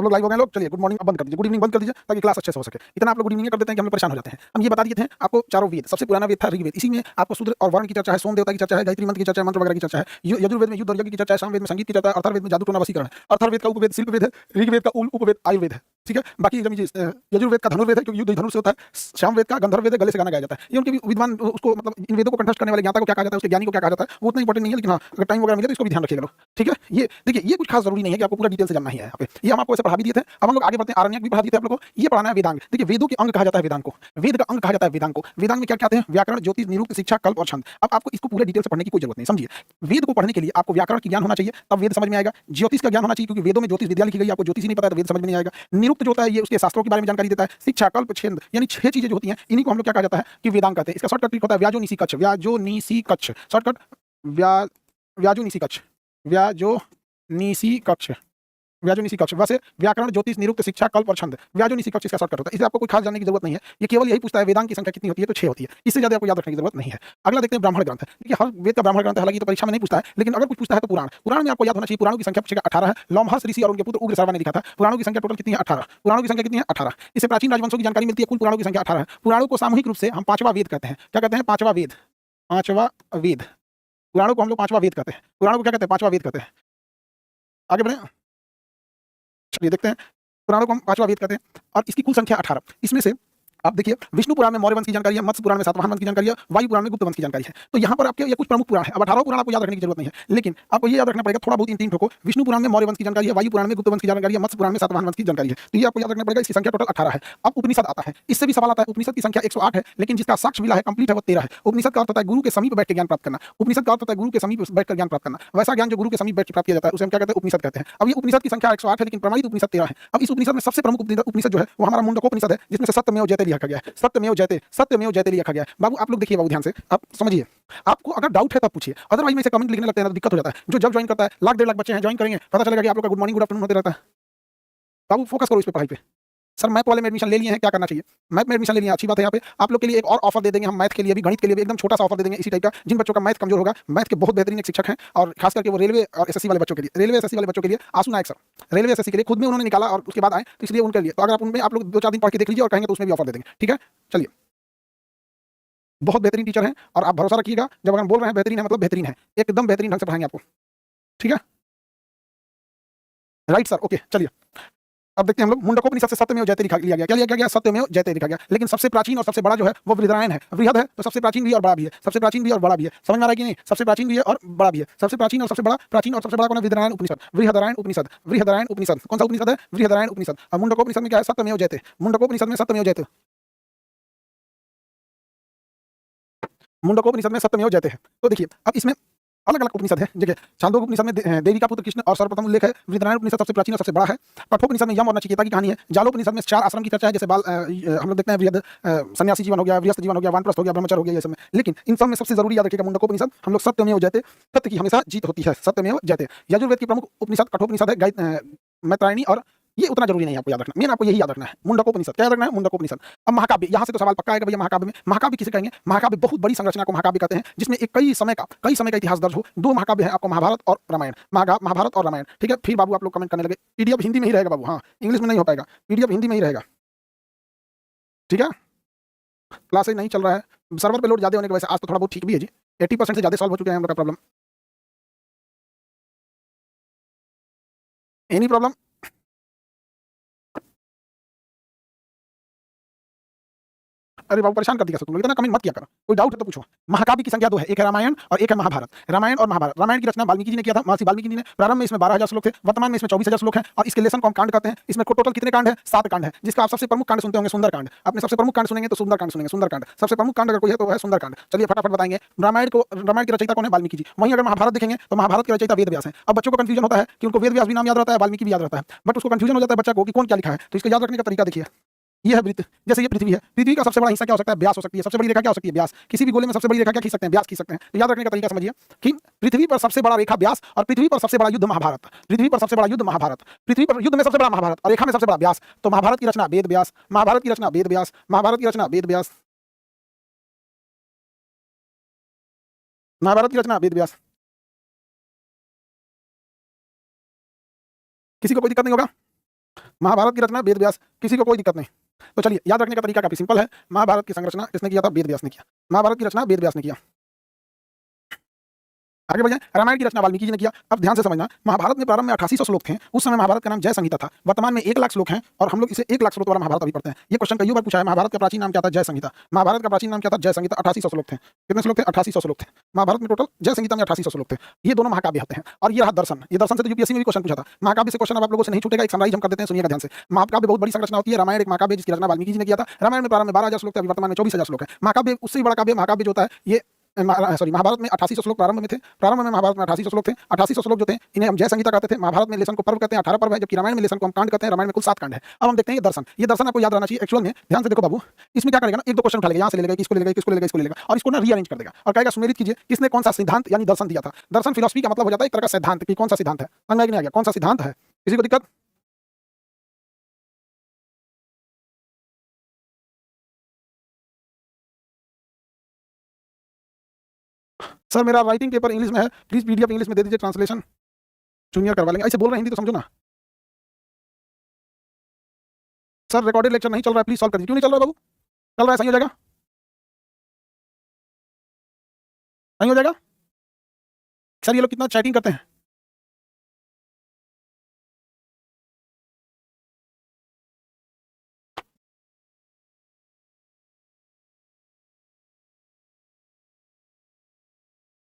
सब लोग लाइव हो गए लोग, चलिए गुड मॉर्निंग अब बंद कर दीजिए, गुड इवनिंग बंद कर दीजिए ताकि क्लास अच्छे से हो सके। इतना आप लोग गुड इवनिंग कर देते हैं कि हम लोग परेशान हो जाते हैं। हम ये बता दिए थे आपको चारों वेद, सबसे पुराना वेद था ऋग्वेद, इसी में आपको शूद्र और वर्ण की चर्चा है, सोम देवता की चर्चा है, गायत्री मंत्र की चर्चा है, मंत्र वगैरह की चर्चा है, यजुर्वेद में युद्ध और यज्ञ की चर्चा है, सामवेद में संगीत की चर्चा है, अथर्ववेद में जादू टोना वशीकरण है, अथर्ववेद का उपवेद शिल्पवेद है, ऋग्वेद का उपवेद आयुर्वेद है। ठीक है, बाकी यजुर्वेद का धनुर्वेद है क्योंकि युद्ध धनुष से होता है, सामवेद का गंधर्ववेद है, गले से गाना गाया जाता है। ये उनके विद्वान उसको मतलब इन वेदों को कंठस्थ करने वाले ज्ञाता को क्या कहा जाता है, उसके ज्ञानी को क्या कहा जाता है, वो उतना इंपॉर्टेंट नहीं है, लेकिन हाँ अगर टाइम वगैरह मिले तो इसको भी ध्यान रखिएगा लोग। ठीक है, ये देखिए ये कुछ खास जरूरी नहीं है कि आपको पूरा डिटेल से जानना ही है यहाँ पे, ये हम आपको ऐसे पढ़ा भी दिए थे। अब हम लोग आगे बढ़ते हैं, आरण्यक भी पढ़ा दिए थे आप लोगों को, ये पढ़ाना है वेदांग। देखिए वेदों के अंग कहा जाता है वेदांग को, वेद का अंग कहा जाता है वेदांग को। वेदांग में क्या क्या आते हैं, व्याकरण, ज्योतिष, निरुक्त, शिक्षा, कल्प और छंद। अब आपको इसको पूरे डिटेल से पढ़ने की कोई जरूरत नहीं, समझिए। वेद को पढ़ने के लिए आपको व्याकरण की ज्ञान होना चाहिए, तब वेद समझ में आएगा। ज्योतिष का ज्ञान होना चाहिए क्योंकि वेदों में ज्योतिष विद्या लिखी गई, आपको ज्योतिष ही नहीं पता है तो वेद समझ में नहीं आएगा। निरुक्त जो होता है ये उसके शास्त्रों के बारे में जानकारी देता है। शिक्षा, कल्प, छंद यानी 6 चीजें जो होती हैं इन्हीं को हम लोग क्या कहा जाता है कि वेदांग कहते हैं। इसका शॉर्टकट ट्रिक होता है व्याजो निसी कच्छ, व्याजो निसी कच्छ, शॉर्टकट व्याजो निसी कच्छ, व्याजो निसी कच्छ, व्याजो निसी कक्ष। वैसे व्याकरण, ज्योतिष, निरुक्त, शिक्षा, कल्प और छंद, व्याजो निसी कक्ष इसका शॉर्टकट होता है। इसे आपको कोई खास जानने की जरूरत नहीं है, ये केवल यही पूछता है वेदांग की संख्या कितनी होती है, तो 6 होती है, इससे ज्यादा आपको याद रखने की जरूरत नहीं है। अगला देखते हैं ब्राह्मण ग्रंथ। देखिए हर वेद का ब्राह्मण ग्रंथ है, हालांकि तो परीक्षा में नहीं पूछता है, लेकिन अगर कुछ पूछता है तो पुराण। पुराण में आपको याद होना चाहिए, पुराणों की संख्या पूछेगा 18 है। लोमहर्ष ऋषि और उनके पुत्र उग्रसर्वा ने लिखा था। पुराणों की संख्या टोटल कितनी है, 18। पुराणों की संख्या कितनी है, 18। इससे प्राचीन राजवंशों की जानकारी मिलती है, कुल पुराणों की संख्या 18 है। पुराणों को सामूहिक रूप से हम 5वां वेद कहते हैं। क्या कहते हैं, 5वां वेद, 5वां वेद। पुराणों को हम लोग 5वां वेद कहते हैं, पुराणों को क्या कहते हैं, 5वां वेद कहते हैं। आगे बढ़े, चलिए देखते हैं। पुराणों को हम 5वां वेद कहते हैं और इसकी कुल संख्या 18। इसमें से आप देखिए विष्णु पुराण में मौर्य वंश की जानकारी है, मत्स्य पुराण में सातवाहन वंश की जानकारी है, वायु पुराण में गुप्त वंश की जानकारी है। तो यहाँ पर आपके ये कुछ प्रमुख पुराण है। अब 18 पुराण आपको याद रखने की जरूरत नहीं है, लेकिन आपको ये याद रखना पड़ेगा थोड़ा बहुत इन 3 ठोको। विष्णु पुराण में मौर्य वंश की जानकारी है, वायु पुराण में गुप्त वंश की जानकारी है, मत्स्य पुराण में सातवाहन वंश की जानकारी है। तो ये आपको याद रखना पड़ेगा, इसकी संख्या टोटल 18 है। अब उपनिषद आता है, इससे भी सवाल आता है। उपनिषद की संख्या 108 है, लेकिन जिसका साक्ष्य मिला है, कंप्लीट है, वो 13 है। उपनिषद का अर्थ होता है गुरु के समीप बैठ के ज्ञान प्राप्त करना। उपनिषद का अर्थ होता है गुरु के समीप बैठकर ज्ञान प्राप्त करना। वैसा ज्ञान जो गुरु के समीप बैठ के प्राप्त किया जाता है उसे हम क्या कहते हैं, उपनिषद कहते हैं। अब ये उपनिषद की संख्या 108 है, लेकिन प्रमाणित उपनिषद 13 है। अब इस उपनिषद में सबसे प्रमुख उपनिषद जो है वो हमारा मुंडकोपनिषद है, जिसमें से सत्यमेव जयते लिखा गया है। सत्यमेव जयते, सत्यमेव जयते लिखा गया है। बाबू आप लोग देखिए, बाबू ध्यान से आप समझिए, आपको अगर डाउट है तब पूछिए, अदरवाइज में इसे कमेंट लिखने लगते हैं तो दिक्कत हो जाता है। जो जब ज्वाइन करता है, लाख 1.5 लाख बच्चे हैं, ज्वाइन करेंगे, पता चलेगा कि आप लोग का गुड मॉर्निंग गुड आफ्टरनून होते रहता है। बाबू फोकस करो इस पे, पढ़ाई पे। सर मैथ वाले में एडमिशन ले लिए हैं, क्या करना चाहिए। मैथ में एडमिशन ले लिया, अच्छी बात है। यहाँ पे आप लोग के लिए एक और ऑफर दे देंगे हम, मैथ के लिए भी, गणित के लिए भी एकदम छोटा सा ऑफर दे देंगे इसी टाइप का। जिन बच्चों का मैथ कमजोर होगा, मैथ के बहुत बेहतरीन एक शिक्षक हैं, और खास करके वो रेलवे और एसएससी वाले बच्चों के लिए, रेलवे एसएससी वाले बच्चों के लिए आशु नायक सर, रेलवे एसएससी के लिए खुद में उन्होंने निकाला और उसके बाद आए, तो इसलिए उनके लिए तो अगर आप उनमें आप लोग 2-4 दिन पढ़ के देख लीजिए और कहेंगे तो उसमें भी ऑफर दे देंगे। ठीक है, चलिए। बहुत बेहतरीन टीचर हैं और आप भरोसा रखिएगा, जब अगर हम बोल रहे हैं बेहतरीन है मतलब बेहतरीन है, एकदम बेहतरीन ढंग से पढ़ाएंगे आपको। ठीक है, राइट सर, ओके चलिए। अब देखते हैं हम लोग मुंडकोपनिषद से सत्यमेव जयते लिया गया। क्या लिखा गया, सत्यमेव जयते लिखा गया। लेकिन सबसे प्राचीन और सबसे बड़ा जो है वो बृहदारण्यक है। बृहद है तो सबसे प्राचीन भी और बड़ा भी है, सबसे प्राचीन भी और बड़ा भी है। समझ में आ रहा है कि नहीं, सबसे प्राचीन भी है और बड़ा भी है। सबसे प्राचीन और सबसे बड़ा, प्राचीन और सबसे बड़ा कौन है, बृहदारण्यक उपनिषद, बृहदारण्यक उपनिषद, बृहदारण्यक उपनिषद। कौन सा उपनिषद है, बृहदारण्यक उपनिषद। और मुंडकोपनिषद में क्या है, सत्यमेव जयते। मुंडकोपनिषद में सत्यमेव जयते, मुंडकोपनिषद में सत्यमेव जयते है। तो देखिए अब इसमें अलग अलग उपनिषद है। देखिए छांदोग्य उपनिषद में देवी का पुत्र कृष्ण और सर्वप्रथम उल्लेख है। बृहदारण्यक उपनिषद सबसे प्राचीन और सबसे बड़ा है। कठोपनिषद में यम और नचिकेता की कहानी है। जालोपनिषद में 4 आश्रम की चर्चा है, जैसे हम लोग देखते हैं वृहद सन्यासी जीवन हो गया, गृहस्थ जीवन हो गया, वानप्रस्थ हो गया, ब्रह्मचर्य हो गया, ये सब में। लेकिन इन सब में सबसे जरूरी याद रखिएगा मुंडकोपनिषद। हम लोग सत्यमेव जयते, सत्य की हमेशा जीत होती है, सत्यमेव जयते। यजुर्वेद की प्रमुख उपनिषद कठोपनिषद है, मैत्रायणी, और ये उतना जरूरी नहीं है आपको याद रखना, मेन आपको यही याद रखना है, मुंडकोपनिषद। क्या याद रखना है, मुंडकोपनिषद। अब महाकाव्य, यहाँ से तो सवाल पक्का आएगा भैया, महाकाव्य में, महाकाव्य किसे कहेंगे, महाकाव्य बहुत बड़ी संरचना को महाकाव्य कहते हैं, जिसमें एक कई समय का इतिहास दर्ज हो। 2 महाकाव्य है आपको, महाभारत और रामायण, महाभारत और रामायण। ठीक है, फिर बाबू आप लोग कमेंट करने लगे पीडीएफ हिंदी में ही रहेगा बाबू, हाँ इंग्लिश में नहीं हो पाएगा, पीडीएफ हिंदी में ही रहेगा। ठीक है, क्लासेज नहीं चल रहा है, सर्वर पे लोड ज्यादा होने की वजह से आज तो थोड़ा बहुत ठीक भी है जी, 80% से ज्यादा सॉल्व हो चुके हैं हम लोग का प्रॉब्लम। एनी प्रॉब्लम, अरे बाबू परेशान कर दिया तुम लोग, इतना कमेंट मत किया करो। कोई डाउट है तो पूछो। महाकाव्य की संख्या 2 है, एक है रामायण और एक है महाभारत। रामायण और महाभारत, रामायण की रचना वाल्मीकि जी ने किया था, महर्षि वाल्मीकि जी ने। प्रारंभ में इसमें 12,000 श्लोक थे, वर्तमान में इसमें 24,000 श्लोक हैं, और इसके लेसन को हम कांड कहते हैं। इसमें टोटल कितने कांड है, 7 कांड है, जिसका आप सबसे प्रमुख कांड सुनते होंगे सुंदरकांड। आपने सबसे प्रमुख कांड सुनेंगे तो सुंदरकांड सुनेंगे, सुंदरकांड सबसे प्रमुख कांड अगर कोई है तो है सुंदरकांड। चलिए फटाफट बताएंगे। रामायण की रचयिता कौन है, वाल्मीकि जी। वहीं अगर महाभारत देखेंगे तो महाभारत की रचयिता वेद व्यास है। अब बच्चों को कंफ्यूजन होता है कि उनको वेद व्यास भी नाम याद रहता है, वाल्मीकि भी याद रहता है, बट उसको कंफ्यूजन हो जाता है बच्चा को कि कौन क्या लिखा है। तो इसको याद रखने का तरीका देखिए, ये है वृत्त। जैसे ये पृथ्वी है, पृथ्वी का सबसे बड़ा हिस्सा क्या हो सकता है, व्यास हो सकती है। सबसे बड़ी रेखा क्या हो सकती है, व्यास। किसी भी गोले में सबसे बड़ी रेखा क्या खींच सकते हैं, व्यास खींच सकते हैं। तो याद रखने का तरीका समझिए कि पृथ्वी पर सबसे बड़ा रेखा व्यास, और पृथ्वी पर सबसे बड़ा युद्ध महाभारत। पृथ्वी पर सबसे बड़ा युद्ध महाभारत, पृथ्वी पर युद्ध में सबसे बड़ा महाभारत और रेखा में सबसे बड़ा व्यास। तो महाभारत की रचना वेद व्यास, महाभारत की रचना वेद व्यास, महाभारत की रचना वेद व्यास, महाभारत की रचना वेद व्यास। किसी को कोई दिक्कत नहीं होगा। महाभारत की रचना वेद व्यास, किसी को कोई दिक्कत नहीं। तो चलिए, याद रखने का तरीका काफी सिंपल है। महाभारत की संरचना किसने किया था? वेद व्यास ने किया। महाभारत की रचना वेद व्यास ने किया। आगे बढ़ जाएं। रामायण की रचना वाल्मीकि जी ने किया। अब ध्यान से समझना, महाभारत में प्रारंभ में 8800 श्लोक थे। उस समय महाभारत का नाम जय संहिता था। वर्तमान में 1 लाख श्लोक हैं और हम लोग इसे 1 लाख श्लोक वाला महाभारत अभी पढ़ते हैं। ये क्वेश्चन कई बार पूछा है, महाभारत का प्राचीन नाम क्या था? जय संहिता। महाभारत का प्राचीन नाम क्या था? जय संहिता। 8800 श्लोक थे। कितने श्लोक थे? 8800 श्लोक थे महाभारत में टोटल। जय संहिता में 8800 श्लोक थे। ये दोनों महाकाव्य होते हैं। और ये रहा दर्शन। ये दर्शन से तो यूपीएससी में भी क्वेश्चन पूछा था। महाकाव्य से क्वेश्चन अब आप लोगों से नहीं छूटेगा। एक समराइज हम कर देते हैं, सुनिएगा ध्यान से। महाकाव्य बहुत बड़ी संरचना होती है। रामायण एक महाकाव्य जिसकी रचना वाल्मीकि जी ने किया था। रामायण में प्रारंभ में 12000 श्लोक थे, अभी वर्तमान में 24000 श्लोक है। महाकाव्य उससे भी बड़ा काव्य, महाकाव्य जो होता है ये महाभारत में 8800 श्लोक प्रारंभ में थे। प्रारंभ में महाभारत में 8800 श्लोक थे। 8800 श्लोक जो थे इन्हें हम जय संहिता कहते थे। महाभारत में लेसन को पर्व कहते हैं, 18 पर्व है, जबकि रामायण में लेसन को हम कांड कहते हैं। रामायण में कुल 7 कांड है। अब हम देखते हैं ये दर्शन। ये दर्शन आपको याद रहना चाहिए। एक्चुअल में ध्यान से देखो बाबू, इसमें क्या करेगा ना, 1-2 क्वेश्चन उठा लेगा, यहाँ से ले लेगा, किसको ले लेगा, किसको ले लेगा, इसको ले लेगा, और इसको ना रीअरेंज कर देगा और कहेगा सुमेलित कीजिए किसने कौन सा सिद्धांत यानी दर्शन दिया था। दर्शन फिलॉसफी का मतलब हो जाता है एक तरह का सिद्धांत कि कौन सा सिद्धांत है। समझ में नहीं आ गया? कौन सा सिद्धांत है? किसी को दिक्कत? सर मेरा राइटिंग पेपर इंग्लिश में है, प्लीज पीडीएफ इंग्लिश में दे दीजिए, ट्रांसलेशन जूनियर करवा लेंगे। ऐसे बोल रहे हैं हिंदी तो समझो ना। सर रिकॉर्डेड लेक्चर नहीं चल रहा है, प्लीज सॉल्व कर दीजिए। क्यों नहीं चल रहा है बाबू? चल रहा है, सही हो जाएगा, सही हो जाएगा। सर ये लोग कितना चैटिंग करते हैं।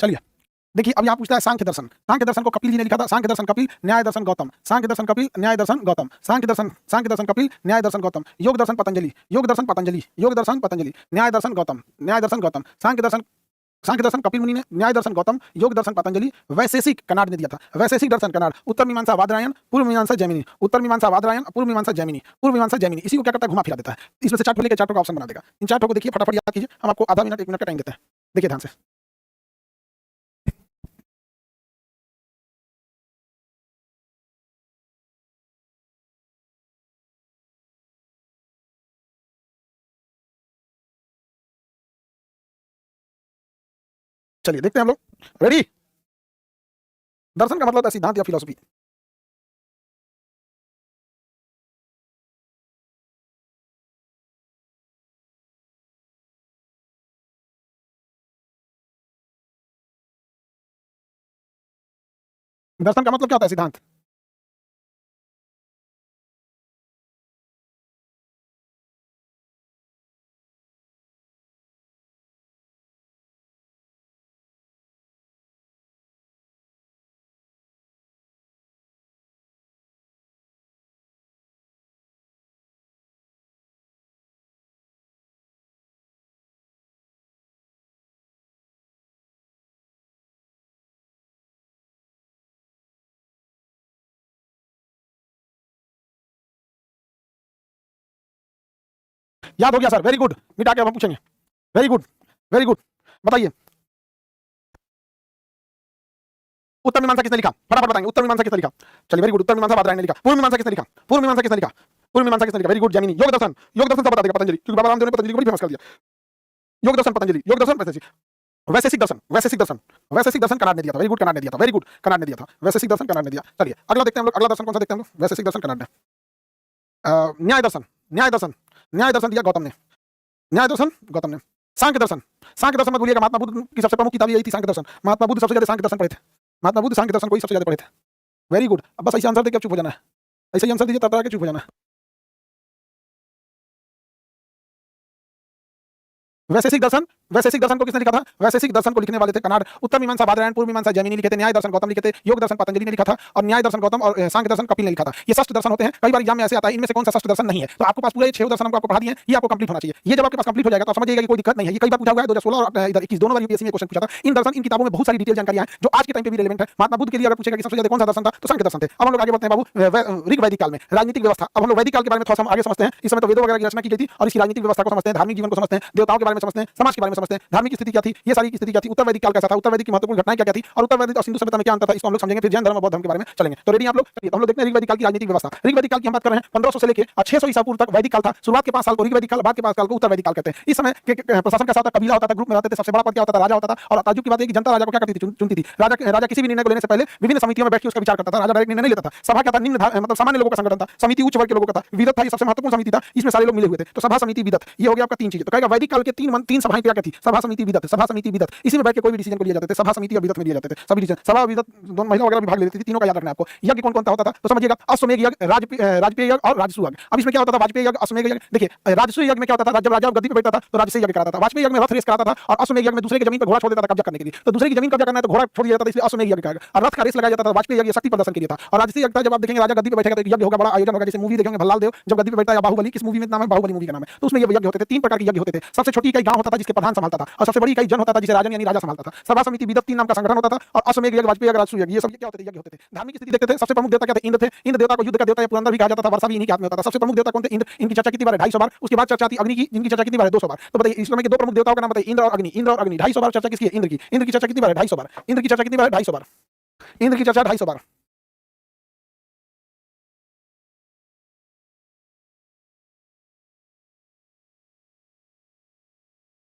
चलिए देखिए, अब यहाँ पूछता है सांख्य दर्शन। सांख्य दर्शन को कपिल जी ने लिखा था। सांख्य दर्शन कपिल, न्याय दर्शन गौतम। सांख्य दर्शन कपिल, न्याय दर्शन गौतम। सांख्य दर्शन कपिल, न्याय दर्शन गौतम। योग दर्शन पतंजलि, योग दर्शन पतंजलि, योग दर्शन पतंजलि। न्याय दर्शन गौतम, न्याय दर्शन गौतम। सांख्य दर्शन कपिल मुनि ने, न्याय दर्शन गौतम, योग दर्शन पतंजलि। वैशेषिक कनाड ने दिया था। वैशेषिक दर्शन कनाड। उत्तर मीमांसा वादरायण, पूर्व मीमांसा जैमिनी। उत्तर मीमांसा वादरायण, पूर्व मीमांसा जैमिनी। पूर्व मीमांसा जैमिनी। इसी को क्या करता है? घुमा फिरा देता है। इसमें से 4 ठो लेके 4 ठो का ऑप्शन बना देगा। इन 4 ठो को देखिए, फटाफट याद कीजिए। हम आपको आधा मिनट 1 मिनट का टाइम देते हैं। देखिए ध्यान से। चलिए देखते हैं हम लोग। रेडी? दर्शन का मतलब है सिद्धांत या फिलोसफी। दर्शन का मतलब क्या होता है? सिद्धांत। याद हो गया सर, वेरी गुड। मिटा के अब हम पूछेंगे। Very good, very good. बताइए उत्तर मीमांसा किसने लिखा? फटाफट बताएंगे। उत्तर मीमांसा किसने लिखा? चलिए वेरी गुड। उत्तर मीमांसा वादरायण ने लिखा। पूर्व मीमांसा किसने लिखा? पूर्व मीमांसा किसने लिखा? पूर्व मीमांसा किसने लिखा? Very good, Jaimini. योग दर्शन, योग दर्शन सब बता देगा पतंजलि, क्योंकि बाबा रामदेव ने पतंजलि को बड़ी फेमस कर दिया। योग दर्शन पतंजलि, योग दर्शन वैशेषिक। वैशेषिक दर्शन, वैशेषिक दर्शन, वैशेषिक दर्शन कनाड ने दिया था। वेरी गुड, कनाड ने दिया था। वेरी गुड, कनाड ने दिया था। वैशेषिक दर्शन कनाड ने दिया। चलिए अगला देखते हैं हम लोग। अगला दर्शन कौन सा देखते हैं हम लोग? वैशेषिक दर्शन कनाड ने। न्याय दर्शन, न्याय दर्शन, न्याय दर्शन दिया गौतम ने। न्याय दर्शन गौतम ने। सांख्य दर्शन, सांख्य दर्शन मत भूलिएगा, महात्मा बुद्ध की सबसे प्रमुख किताब यही थी, सांख्य दर्शन। महात्मा बुद्ध सबसे ज्यादा सांख्य दर्शन पढ़े थे। महात्मा बुद्ध सांख्य दर्शन को ही सबसे ज्यादा पढ़े थे। Very good. अब बस ऐसे आंसर देके चुप हो जाना है। ऐसे ही आंसर दीजिए, तब तक के चुप हो जाना है। वैशेषिक दर्शन, वैशेषिक दर्शन को किसने लिखा था? वैशेषिक दर्शन को लिखने वाले थे कनाड। उत्तर मीमांसा वादरायण, पूर्व मीमांसा जैमिनी लिखे थे। न्याय दर्शन गौतम लिखे थे। योग दर्शन पतंजलि ने लिखा था। और न्याय दर्शन गौतम और सांख्य दर्शन कपिल ने लिखा था। ये षष्ठ दर्शन होते हैं। कई बार एग्जाम में ऐसे आता है इनमें से कौन सा षष्ठ दर्शन नहीं है। तो आपको पास पूरे 6 दर्शन आपको पढ़ा दिए, ये आपको कंप्लीट होना चाहिए। ये जब आपके पास कंप्लीट हो जाएगा तो समझिएगा कि कोई दिक्कत नहीं है। ये कई बार पूछा हुआ है, 2016 और इधर 21 दोनों बार यूपीएससी में क्वेश्चन पूछा था। इन दर्शन, इन किताबों में बहुत सारी डिटेल जानकारियां हैं जो आज के टाइम पे भी रिलेवेंट है। महात्मा बुद्ध के लिए अगर पूछेगा कि सबसे ज्यादा कौन सा दर्शन था, तो सांख्य दर्शन थे। अब हम लोग आगे बढ़ते हैं बाबू। ऋग वैदिक काल में राजनीतिक व्यवस्था। अब हम लोग वैदिक काल के बारे में थोड़ा सा आगे समझते हैं। इस समय तो वेदों वगैरह की रचना की गई थी और इसकी राजनीतिक व्यवस्था को समझते हैं, धार्मिक जीवन को समझते हैं, देवताओं के बारे में समझते हैं, समाज के बारे में समझते हैं। धार्मिक स्थिति क्या थी, ये सारी स्थिति क्या थी, उत्तर वैदिक काल कैसा था, उत्तर वैदिक की महत्वपूर्ण घटनाएं क्या थी, और उत्तर वैदिक और सिंधु सभ्यता में क्या अंतर था, इसको हम लोग समझेंगे। फिर जैन धर्म और बौद्ध धर्म के बारे में चलेंगे। तो रेडी आप लोग? तो हम लोग देखते हैं ऋग वैदिक काल की राजनीतिक व्यवस्था। ऋग वैदिक काल की हम बात कर रहे हैं 1500 से लेकर 600 ईसा पूर्व तक वैदिक काल था। शुरुआत के 5 साल को ऋग वैदिक काल, बाद के 5 साल को उत्तर वैदिक काल कहते हैं। इस समय प्रशासन कैसा होता था, कबीला होता था, ग्रुप में रहते थे, सबसे बड़ा पद क्या होता था, राजा होता था। और ताज्जुब की बात है कि जनता राजा को क्या करती थी, चुनती थी। राजा किसी भी निर्णय को लेने से पहले विभिन्न समितियों में बैठ के उसका विचार करता था। राजा डायरेक्ट निर्णय नहीं लेता था। सभा क्या था, निम्न मतलब सामान्य लोगों का संगठन था। समिति उच्च वर्ग के लोगों का था। विदत था, ये सबसे महत्वपूर्ण समिति था, इसमें सारे लोग मिले हुए थे। तो सभा, समिति, विदत, ये हो गया आपका 3 चीजें। तो कहेगा वैदिक काल के 3 सभाएं क्या थी, सभा, समिति, विदत। सभा, समिति, विदत, इसी में बैठ के कोई भी डिसीजन को लिए जाते थे। सभा, समिति और विदत में लिए जाते थे सभी डिसीजन। सभा, विदत, दोनों महिला वगैरह भी भाग लेती थी। तीनों का याद रखना है आपको। यज्ञ कौन कौन सा होता था तो समझिएगा, अश्वमेध यज्ञ, राजपेय यज्ञ और राजसूय यज्ञ। अब इसमें क्या होता था, वाजपेय यज्ञ, अश्वमेध यज्ञ। देखिए राजसूय यज्ञ में क्या होता था, जब राजा गद्दी पे बैठता था तो राजसूय यज्ञ कराता था। वाजपेय यज्ञ में रथ रेस कराता था। और अश्वमेध यज्ञ में दूसरे की जमीन पर घोड़ा छोड़ देता था कब्जा करने के लिए। तो दूसरे की जमीन कब्जा करना है तो घोड़ा छोड़ दिया जाता था, इसलिए अश्वमेध यज्ञ कहा। और रथ का रेस लगाया जाता था। वाजपेय यज्ञ शक्ति प्रदर्शन के लिए था। और राजसूय यज्ञ था जब आप देखेंगे राजा गद्दी पे बैठेगा तो एक यज्ञ होगा, बड़ा आयोजन होगा। जैसे मूवी देखेंगे भल्लाल देव जब गद्दी पे बैठता है, या बाहुबली, किस मूवी में नाम है, बाहुबली मूवी का नाम है। तो उसमें ये यज्ञ होते थे। 3 प्रकार के यज्ञ होते थे। सबसे छोटी इकाई गांव होता था जिसके प्रधान संभालता था, और सबसे बड़ी इकाई जन होता था जिसे राजन यानी राजा संभालता था। सभा, समिति, विदत 3 नाम का संगठन होता था। और अश्वमेध यज्ञ, वाजपेय यज्ञ, राजसूय यज्ञ, ये सब क्या होते थे, यज्ञ होते थे। धार्मिक स्थिति देखते थे। सबसे प्रमुख देवता क्या थे, इंद्र थे। इंद्र देवता को युद्ध का देवता या पुरंदर भी कहा जाता था। वर्षा भी इन्हीं के हाथ में होता था। सबसे प्रमुख देवता कौन थे, इंद्र। इनकी चर्चा कितनी बार है, 250 बार। उसके बाद चर्चा आती अग्नि की, जिनकी चर्चा कितनी बार है, 200 बार। तो बताइए इस समय के 2 प्रमुख देवताओं का नाम बताइए, इंद्र और अग्नि। इंद्र और अग्नि 250 बार चर्चा किसकी है, इंद्र की। इंद्र की चर्चा कितनी बार है, 250 बार। इंद्र की चर्चा कितनी बार है, 250 बार। इंद्र की चर्चा 250 बार।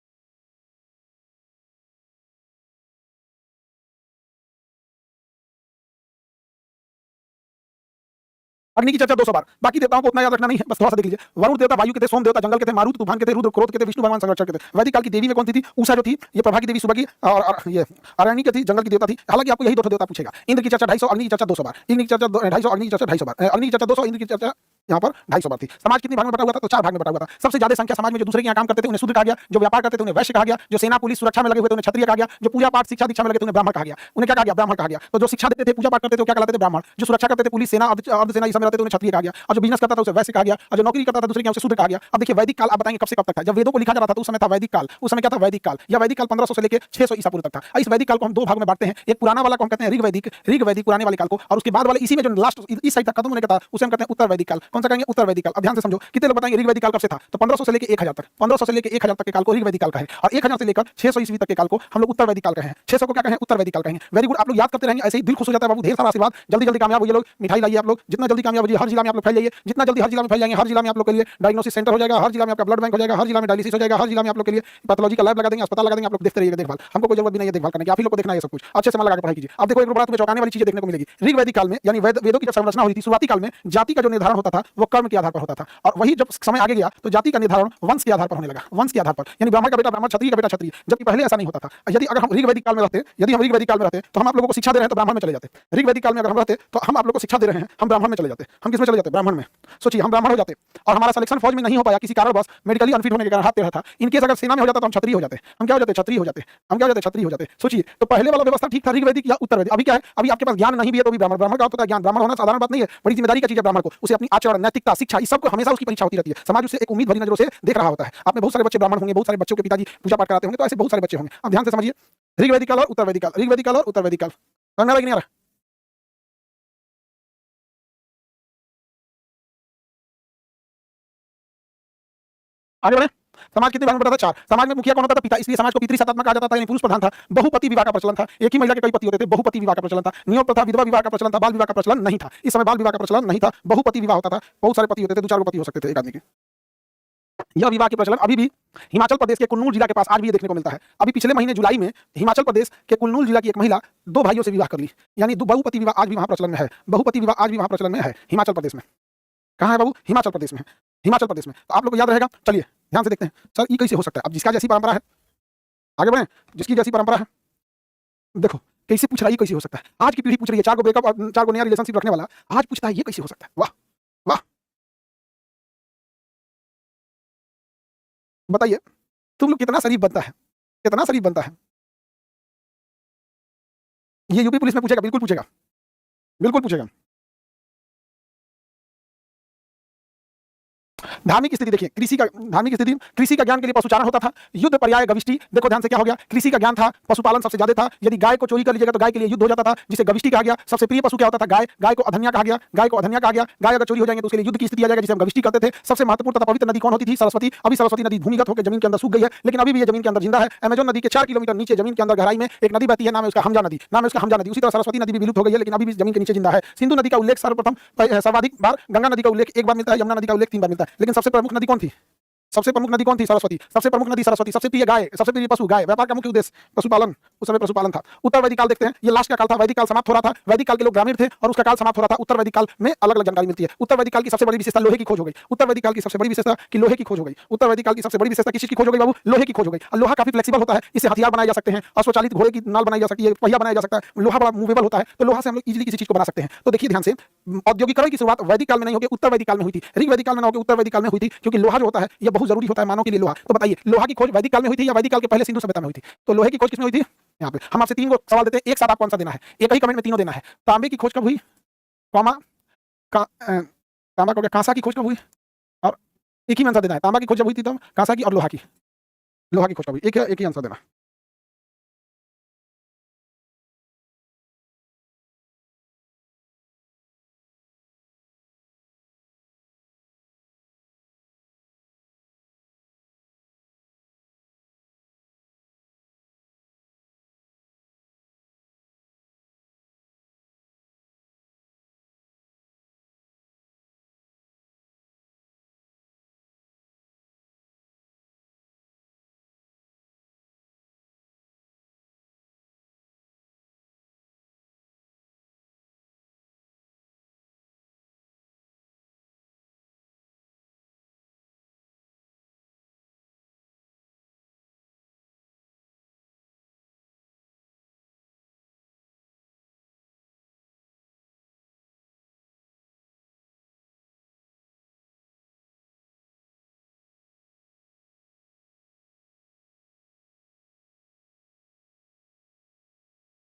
अग्नि की चर्चा 200 बार। बाकी देवताओं को उतना याद रखना नहीं है, बस थोड़ा सा देख लीजिए। वरुण देवता वायु के थे, सोम देवता जंगल के थे, मारुत तूफान के थे, रुद्र क्रोध के थे, विष्णु भगवान संरक्षक के थे। वैदिक काल की देवी में कौन थी, उषा जो थी, ये प्रभा की देवी सुबह की, और ये अरण्य की थी, जंगल की देवता थी। हालांकि आपको यही 2 देवता पूछेगा। इंद्र की चर्चा 250, अग्नि की चर्चा 200 बार। इंद्र की चर्चा 250, अग्नि की चर्चा 250 बार। अग्नि की चर्चा 200, इंद्र की चर्चा यहाँ पर 250 बार थी। समाज कितने भाग में बटा हुआ था, तो 4 भाग में बटा हुआ था। सबसे ज्यादा संख्या समाज में जो दूसरे के यहाँ काम करते थे उन्हें शूद्र कहा गया। जो व्यापार करते थे उन्हें वैश्य कहा गया। जो सेना, पुलिस, सुरक्षा में लगे हुए थे उन्हें क्षत्रिय कहा गया। जो पूजा पाठ, शिक्षा, दीक्षा में लगे थे उन्हें ब्राह्मण कहा गया। उन्हें क्या कहा गया, ब्राह्मण कहा गया। तो जो शिक्षा देते थे, पूजा पाठ करते थे, क्या कहलाते थे, ब्राह्मण। जो सुरक्षा करते थे, पुलिस, सेना, अर्धसेना, ये सब रहते थे, उन्हें क्षत्रिय कहा गया। और जो बिजनेस करता था उसे वैश्य कहा गया। और जो नौकरी करता था दूसरे के यहाँ उसे शूद्र कहा गया। अब देखिए वैदिक काल आप बताएंगे कब से कब तक था। जब वेदों को लिखा जा रहा था तो उस समय था वैदिक काल। उस समय क्या था, वैदिक काल। या वैदिक काल 1500 से लेकर 600 ईसा पूर्व तक था। इस वैदिक काल को हम 2 भाग में बांटते हैं। एक पुराना वाला को हम कहते हैं ऋग वैदिक पुराने वाले काल को, और उसके बाद वाले इसी में जो लास्ट इस साइड तक खत्म होने का था उसे हम कहते हैं उत्तर वैदिक काल। कौन सा कहेंगे, उत्तर वैदिक काल। अब ध्यान से समझो, कितने लोग बताएंगे ऋग वैदिक काल कब से था, तो 1500 से लेकर 1000 तक। 1500 से लेकर 1000 तक के काल को ऋग वैदिक काल का है। और 1000 से लेकर 600 ईस्वी तक के काल को हम लोग उत्तर वैदिक काल कहे हैं। 600 को क्या कहें, उत्तर वैदिक काल कहेंगे। वेरी गुड, आप लोग याद करते रहेंगे, ऐसे ही दिल खुश हो जाता है बाबू। ढेर सारा आशीर्वाद, जल्दी जल्दी कामयाब होइए लोग। मिठाई लाइए आप लोग, जितना जल्दी कामयाब होइए। हर जिला में आप लोग फैल जाइए, जितना जल्दी हर जिला में फैल जाएंगे, हर जिला में आप लोग के लिए डायग्नोसिस सेंटर हो जाएगा, हर जिला में आपका ब्लड बैंक हो जाएगा, हर जिला में डायलिसिस हो जाएगा, हर जिला में आप लोग के लिए पैथोलॉजी का लैब लगा देंगे, अस्पताल लगा देंगे। आप लोग देखते रहिएगा देखभाल। हमको कोई जरूरत भी नहीं है देखभाल करने की, आप ही लोग को देखना है सब कुछ। अच्छे से मन लगा के पढ़ाई कीजिए। अब देखो एक बड़ा तुम्हें चौंकाने वाली चीजें देखने को मिलेगी। ऋग वैदिक काल में यानी वेदों की जब संरचना हुई थी शुरुआती काल में, जाति का जो निर्धारण होता था वो कर्म के आधार पर होता था। और वही जब समय आगे गया तो जाति का निर्धारण वंश के आधार पर होने लगा। वंश के आधार पर यानी ब्राह्मण का बेटा ब्राह्मण, क्षत्रिय का बेटा क्षत्रिय। जबकि पहले ऐसा नहीं होता था। यदि अगर हम ऋग वैदिक काल में रहते, तो हम आप लोगों को शिक्षा दे रहे हैं तो ब्राह्मण में चले जाते। ऋग वैदिक काल में अगर हम रहते तो हम आप लोगों को शिक्षा दे रहे हैं, हम ब्राह्मण में चले जाते। हम किसमें चले जाते, ब्राह्मण में। सोचिए हम ब्राह्मण हो जाते और हमारा सिलेक्शन फौज में नहीं हो पाया किसी कारणवश, मेडिकली अनफिट होने के कारण हाथ टेढ़ा था। इनकेस अगर सेना में हो जाता तो हम क्षत्रिय हो जाते। हम क्या हो जाते, क्षत्रिय हो जाते। हम क्या हो जाते, क्षत्रिय हो जाते। सोचिए तो पहले वाला व्यवस्था ठीक था, ऋग वैदिक या उत्तर वैदिक। अभी क्या है, अभी आपके पास ज्ञान नहीं भी है तो भी ब्राह्मण। ब्राह्मण का होता है ज्ञान। ब्राह्मण होना साधारण बात नहीं है, बड़ी जिम्मेदारी का चीज है ब्राह्मण को। उसे अपनी आचरण, नैतिकता, शिक्षा, इस सब को हमेशा उसकी परीक्षा होती रहती है। समाज उसे एक उम्मीद भरी नजरों से देख रहा होता है। आप में बहुत सारे बच्चे ब्राह्मण होंगे, बहुत सारे बच्चों के पिताजी पूजा पाठ कराते होंगे, तो ऐसे बहुत सारे बच्चे होंगे। अब ध्यान से समझिए, ऋग वैदिक काल और उत्तर वैदिक काल, ऋग वैदिक काल और उत्तर वैदिक काल। समझ में आ रहा है कि नहीं आ रहा? आगे बढ़े। समाज कितने भाग में बटा था, 4। समाज में मुखिया कौन होता था, पिता। इसलिए समाज को पितृ सत्तात्मक कहा जाता था, यानी पुरुष प्रधान था। बहुपति विवाह का प्रचलन था, एक ही महिला के कई पति होते थे, बहुपति विवाह का प्रचलन था। नियोग प्रथा, विधवा विवाह का प्रचलन था, बाल विवाह का प्रचलन नहीं था। इस समय बाल विवाह का प्रचलन नहीं था, बहुपति विवाह होता था। बहुत सारे पति होते थे, 2-4 गो पति हो सकते थे एक आदमी के। यह विवाह के प्रचलन अभी भी हिमाचल प्रदेश के कुन्नूर जिला के पास आज भी देखने को मिलता है। अभी पिछले महीने जुलाई में हिमाचल प्रदेश के कुन्नूर जिला की एक महिला 2 भाइयों से विवाह कर ली, यानी बहुपति विवाह आज भी वहां प्रचलन में है। बहुपति विवाह आज भी वहां प्रचलन में है, हिमाचल प्रदेश में। कहाँ है बाबू, हिमाचल प्रदेश में है। हिमाचल प्रदेश में, तो आप लोग को याद रहेगा। चलिए ध्यान से देखते हैं, सर ये कैसे हो सकता है। अब जिसका जैसी परंपरा है, आगे बढ़े, जिसकी जैसी परंपरा है, देखो कैसे पूछ रहा है, ये कैसे हो सकता है। आज की पीढ़ी पूछ रही है, 4 गो ब्रेकअप और 4 गो नया रिलेशनशिप रखने वाला आज पूछता है ये कैसे हो सकता है। वाह वाह, बताइए तुम लोग कितना शरीफ बनता है, कितना शरीफ बनता है। ये यूपी पुलिस में पूछेगा, बिल्कुल पूछेगा, बिल्कुल पूछेगा। धार्मिक स्थिति देखिए, धार्मिक स्थिति, कृषि का ज्ञान के लिए पशुचारण होता था। युद्ध पर्याय गविष्टि, देखो ध्यान से क्या हो गया, कृषि का ज्ञान था, पशुपालन सबसे ज्यादा था। यदि गाय को चोरी कर लीजिएगा तो गाय के लिए युद्ध हो जाता था, जिसे गविष्टि कहा गया। सबसे प्रिय पशु क्या होता था, गाय, गाय को अधन्या कहा गया, गाय को अधन्या कहा गया। गाय अगर चोरी हो जाएंगे तो उसके लिए युद्ध की स्थिति आ जाएगी, जिसे हम गविष्टि कहते थे। सबसे महत्वपूर्ण तथा पवित्र नदी कौन होती थी, सरस्वती। अभी सरस्वती नदी भूमिगत होकर जमीन के अंदर सूख गई है, लेकिन अभी भी ये जमीन के अंदर जिंदा है। अमेजन नदी के 4 किलोमीटर नीचे जमीन के अंदर गहराई में एक नदी बहती है, नाम है उसका हमजा नदी, नाम है उसका हमजा नदी। उसी तरह सरस्वती नदी भी विलुप्त हो गई है, लेकिन अभी भी जमीन के नीचे जिंदा है। सिंधु नदी का उल्लेख सर्वाधिक बार, गंगा नदी का उल्लेख एक बार मिलता है, यमुना नदी का उल्लेख 3 बार मिलता है, लेकिन सबसे प्रमुख नदी कौन थी, सबसे प्रमुख नदी कौन थी, सरस्वती। सबसे प्रमुख नदी सरस्वती। सबसे प्रिय गाय, सबसे प्रिय पशु गाय। व्यापार का मुख्य उद्देश्य पशुपालन, उस समय पशुपालन था। उत्तर वैदिक काल देखते हैं, ये लास्ट का काल था, वैदिक काल समाप्त हो रहा था। वैदिक काल के लोग ग्रामीण थे और उसका काल समाप्त हो रहा था। उत्तर वैदिक काल में अलग अलग जानकारी मिलती है। उत्तर वैदिक काल की सबसे बड़ी विशेषता लोहे की खोज हो गई। उत्तर वैदिक काल की सबसे बड़ी विशेषता कि लोहे की खोज हो गई। उत्तर वैदिक काल की सबसे बड़ी विशेषता किस चीज की खोज हो गई बाबू, लोहे की खोज हो गई। और लोहा काफी फ्लेक्सिबल होता है, इससे हथियार बनाए जा सकते हैं, अश्वचालित घोड़े की नाल बनाई जा सकती है, पहिया बनाया जा सकता है। लोहा बड़ा मूवेबल होता है, तो लोहा से हम लोग इजीली किसी चीज को बना सकते हैं। तो देखिए ध्यान से, औद्योगिकरण की शुरुआत वैदिक काल में नहीं होगी, उत्तर वैदिक काल में हुई थी। ऋग वैदिक काल में ना होगी, उत्तर वैदिक काल में हुई थी, क्योंकि लोहा जो होता है यह बहुत जरूरी होता है मानव के लिए, लोहा। तो बताइए, लोहा की खोज वैदिक काल में हुई थी या वैदिक काल के पहले सिंधु सभ्यता में हुई थी? तो लोहे की खोज किसमें हुई थी? यहाँ पे हम आपसे 3 को सवाल देते हैं, एक साथ आपको आंसर देना है, एक ही कमेंट में तीनों देना है। तांबे की खोज कब हुई, कॉमा तांबा को, कांसा की खोज कब हुई, और एक ही में आंसर देना है। तांबा की खोज जब हुई थी तब, कांसा की और लोहा की, लोहा की खोज कब हुई, एक ही आंसर देना।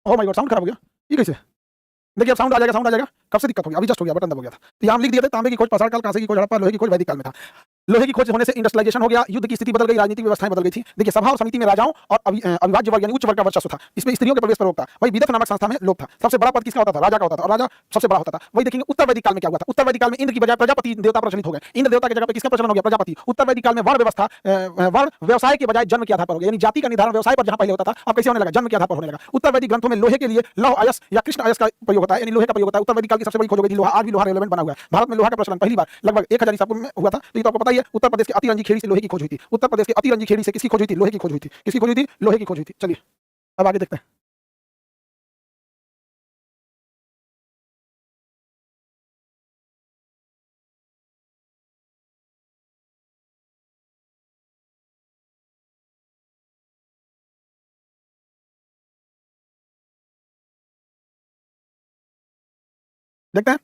ओह माय गॉड, साउंड खराब हो गया, ये कैसे? देखिए अब साउंड आ जाएगा, साउंड आ जाएगा। कब से दिक्कत हो गई, अभी जस्ट हो गया, बटन दब हो गया था। तो यहाँ हम लिख दिए थे, तांबे की खोज पाषाण काल, कांसे की खोज हड़प्पा, लोहे की खोज वैदिक काल में था। लोहे की खोज होने से इंडस्ट्रियलाइजेशन हो गया, युद्ध की स्थिति बदल गई, राजनीतिक व्यवस्थाएं बदल गई थी। देखिए सभा और समिति में राजाओं और अविभाज्य वर्ग यानी उच्च वर्ग का वर्चस्व था, इसमें स्त्रियों के प्रवेश पर रोक था। वही विदथ नामक संस्था में लोग था। सबसे बड़ा पद किसका होता था, राजा का होता था, और राजा सबसे बड़ा होता था। वही देखेंगे उत्तर वैदिक काल में क्या हुआ था। उत्तर वैदिक काल में इंद्र की बजाय प्रजापति देवता प्रचलित हो गए। इंद्र देवता की जगह पर किसका प्रचलन हो गया, प्रजापति। उत्तर वैदिक काल में वर्ण व्यवस्था, वर्ण व्यवसाय के बजाय जन्म के आधार पर हो गया, यानी जाति का निर्धारण व्यवसाय पर जहां पहले होता था अब कैसे होने लगा, जन्म के आधार पर होने लगा। उत्तर वैदिक ग्रंथों में लोहे के लिए लौह अयस या कृष्ण अयस का प्रयोग होता है, यानी लोहे का प्रयोग होता है। उत्तर वैदिक काल की सबसे बड़ी खोज हो गई थी लोहा। आज भी लोहा रेलेवेंट बना हुआ है। भारत में लोहा का प्रचलन पहली बार लगभग 1000 ईसा पूर्व में हुआ था। तो ये तो आपको पता ही है। उत्तर प्रदेश के अतिरंजी खेड़ी से लोहे की खोज हुई थी। उत्तर प्रदेश के अतिरंजी खेड़ी से किसकी खोज हुई थी, लोहे की खोज हुई थी। किसकी खोज हुई थी, लोहे की खोज हुई थी। चलिए अब आगे देखते हैं। देखते हैं